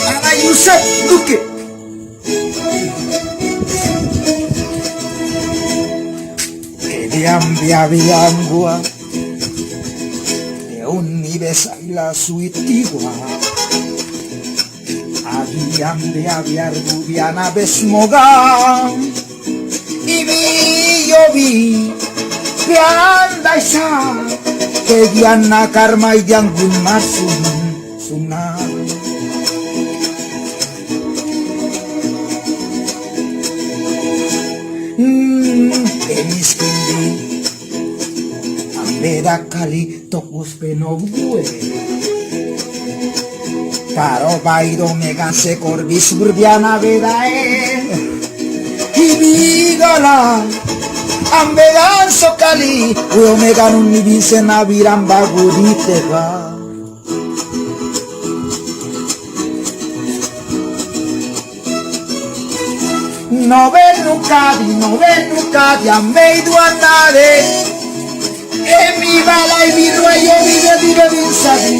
Ana Yusuf Duque. Biang gua de universal la suitigua abiam de abiar gubiana besmoga ibi yobi pianda isa que diana karma y diangun masun sunar Beda kali tokus penobue Karo bairo mega sekor bisurbiana bedae Ibigala Ambegan sokali Uyo mega nunibise nabiran bagudite ba No ven nunca di ammeidu andare E mi bala y mi ruello vive vinsadi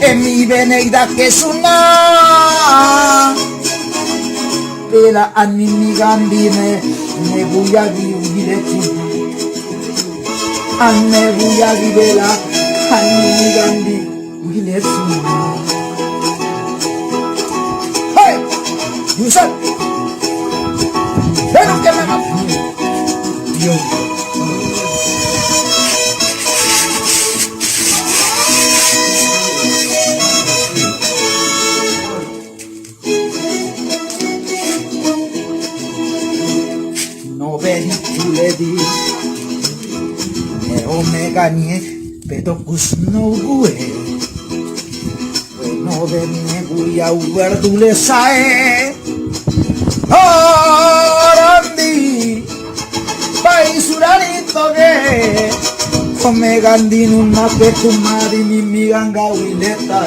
E mi veneida que es una Pela animi gandine Ne voy a vivere Anne voy a vivere Animi gandi Wile suna Hey! Yusuf! Ven que me mato Dios Ledi e omega nie petokus no gue no venie guia uverdule sae orandi pai suranito ge omega andin una petumari mi miganga wileta